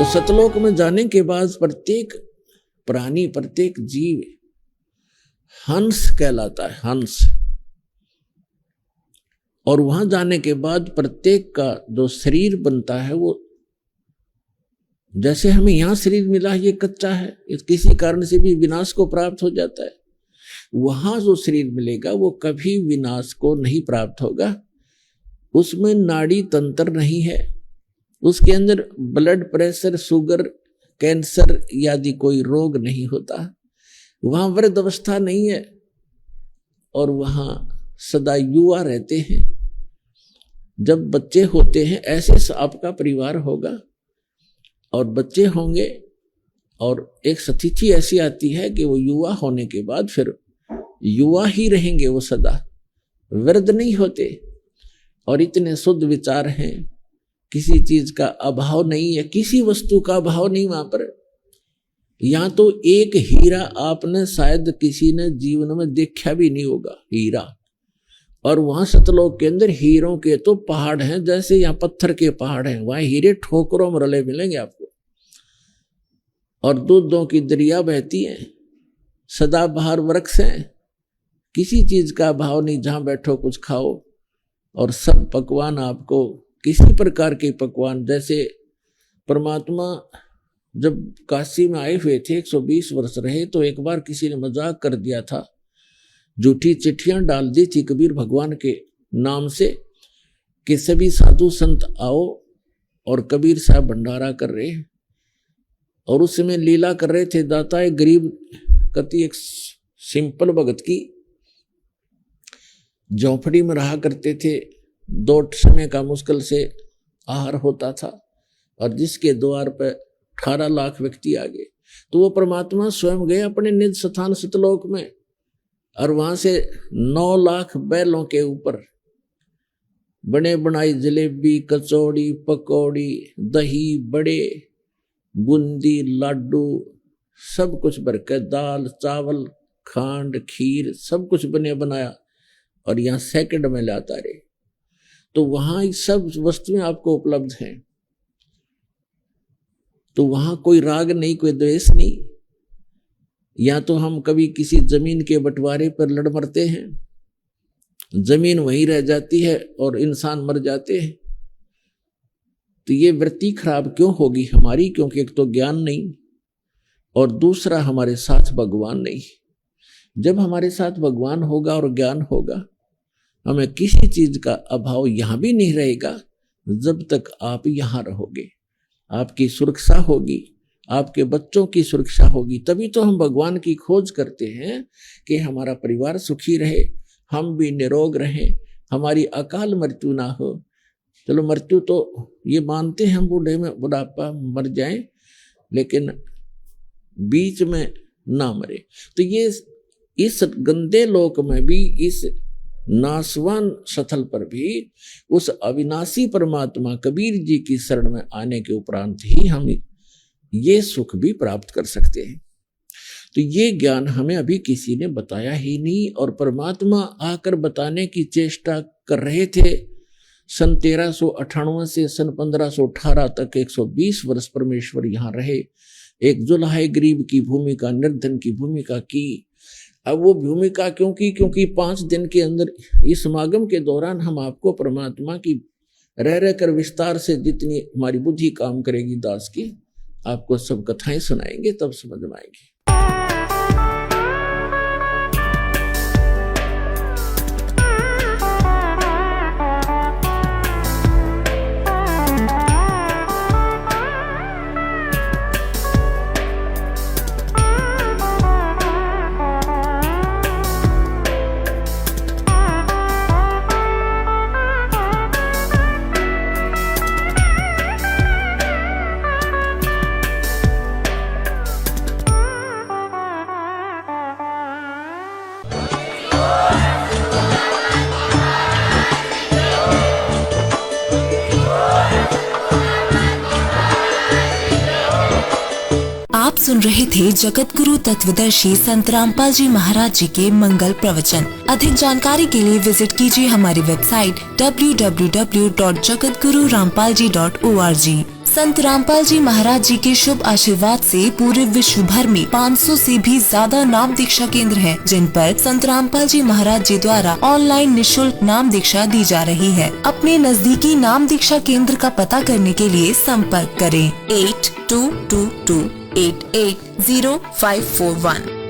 तो सतलोक में जाने के बाद प्रत्येक प्राणी, प्रत्येक जीव हंस कहलाता है, हंस। और वहां जाने के बाद प्रत्येक का जो शरीर बनता है वो, जैसे हमें यहां शरीर मिला ये कच्चा है, इस किसी कारण से भी विनाश को प्राप्त हो जाता है। वहां जो शरीर मिलेगा वो कभी विनाश को नहीं प्राप्त होगा। उसमें नाड़ी तंत्र नहीं है, उसके अंदर ब्लड प्रेशर, शुगर, कैंसर आदि कोई रोग नहीं होता। वहां वृद्ध अवस्था नहीं है और वहां सदा युवा रहते हैं। जब बच्चे होते हैं ऐसे आपका परिवार होगा और बच्चे होंगे, और एक स्थिति ऐसी आती है कि वो युवा होने के बाद फिर युवा ही रहेंगे, वो सदा वृद्ध नहीं होते। और इतने शुद्ध विचार हैं, किसी चीज का अभाव नहीं है, किसी वस्तु का अभाव नहीं वहां पर। यहां तो एक हीरा आपने शायद किसी ने जीवन में देखा भी नहीं होगा, हीरा। और वहां सतलोक के अंदर हीरों के तो पहाड़ हैं, जैसे यहाँ पत्थर के पहाड़ हैं, वहां हीरे ठोकरों में रले मिलेंगे आपको। और दूधों की दरिया बहती है, सदाबहार वृक्ष हैं, किसी चीज का अभाव नहीं, जहां बैठो कुछ खाओ। और सब पकवान आपको, किसी प्रकार के पकवान, जैसे परमात्मा जब काशी में आए हुए थे 120 वर्ष रहे, तो एक बार किसी ने मजाक कर दिया था, झूठी चिट्ठियां डाल दी थी कबीर भगवान के नाम से कि सभी साधु संत आओ और कबीर साहब भंडारा कर रहे हैं। और उस समय लीला कर रहे थे दाता एक गरीब कति एक सिंपल भगत की झोंपड़ी में रहा करते थे। 2 समय का मुश्किल से आहार होता था और जिसके द्वार पर 18 लाख व्यक्ति आ गए। तो वो परमात्मा स्वयं गए अपने निज स्थान सतलोक में, और वहां से 9 लाख बैलों के ऊपर बने बनाई जलेबी, कचौड़ी, पकौड़ी, दही, बड़े, बूंदी, लाडू, सब कुछ भरकर, दाल, चावल, खांड, खीर, सब कुछ बने बनाया और यहाँ सेकंड में लाता रहे। तो वहां सब वस्तुएं आपको उपलब्ध हैं। तो वहां कोई राग नहीं, कोई द्वेष नहीं। या तो हम कभी किसी जमीन के बंटवारे पर लड़ मरते हैं, जमीन वहीं रह जाती है और इंसान मर जाते हैं। तो ये वृत्ति खराब क्यों होगी हमारी? क्योंकि एक तो ज्ञान नहीं और दूसरा हमारे साथ भगवान नहीं। जब हमारे साथ भगवान होगा और ज्ञान होगा, हमें किसी चीज का अभाव यहां भी नहीं रहेगा। जब तक आप यहां रहोगे, आपकी सुरक्षा होगी, आपके बच्चों की सुरक्षा होगी। तभी तो हम भगवान की खोज करते हैं कि हमारा परिवार सुखी रहे, हम भी निरोग रहें, हमारी अकाल मृत्यु ना हो। चलो मृत्यु तो ये मानते हैं हम, बूढ़े में बुढ़ापा मर जाएं, लेकिन बीच में ना मरे। तो ये इस गंदे लोक में भी, इस नासवान स्थल पर भी उस अविनाशी परमात्मा कबीर जी की शरण में आने के उपरांत ही हम ये सुख भी प्राप्त कर सकते हैं। तो ये ज्ञान हमें अभी किसी ने बताया ही नहीं, और परमात्मा आकर बताने की चेष्टा कर रहे थे। सन 1398 से सन 1518 तक 120 वर्ष परमेश्वर यहाँ रहे, एक जुल्हा गरीब की भूमिका, निर्धन की भूमिका की। अब वो भूमिका क्यों की? क्योंकि 5 दिन के अंदर इस समागम के दौरान हम आपको परमात्मा की रह रह कर विस्तार से, जितनी हमारी बुद्धि काम करेगी दास की, आपको सब कथाएं सुनाएंगे, तब समझ में आएगी। सुन रहे थे जगत गुरु तत्वदर्शी संत रामपाल जी महाराज जी के मंगल प्रवचन। अधिक जानकारी के लिए विजिट कीजिए हमारी वेबसाइट www.jagatgururampalji.org। संत रामपाल जी महाराज जी के शुभ आशीर्वाद से पूरे विश्व भर में 500 से भी ज्यादा नाम दीक्षा केंद्र हैं, जिन पर संत रामपाल जी महाराज जी द्वारा ऑनलाइन निशुल्क नाम दीक्षा दी जा रही है। अपने नजदीकी नाम दीक्षा केंद्र का पता करने के लिए संपर्क करें 8222880541।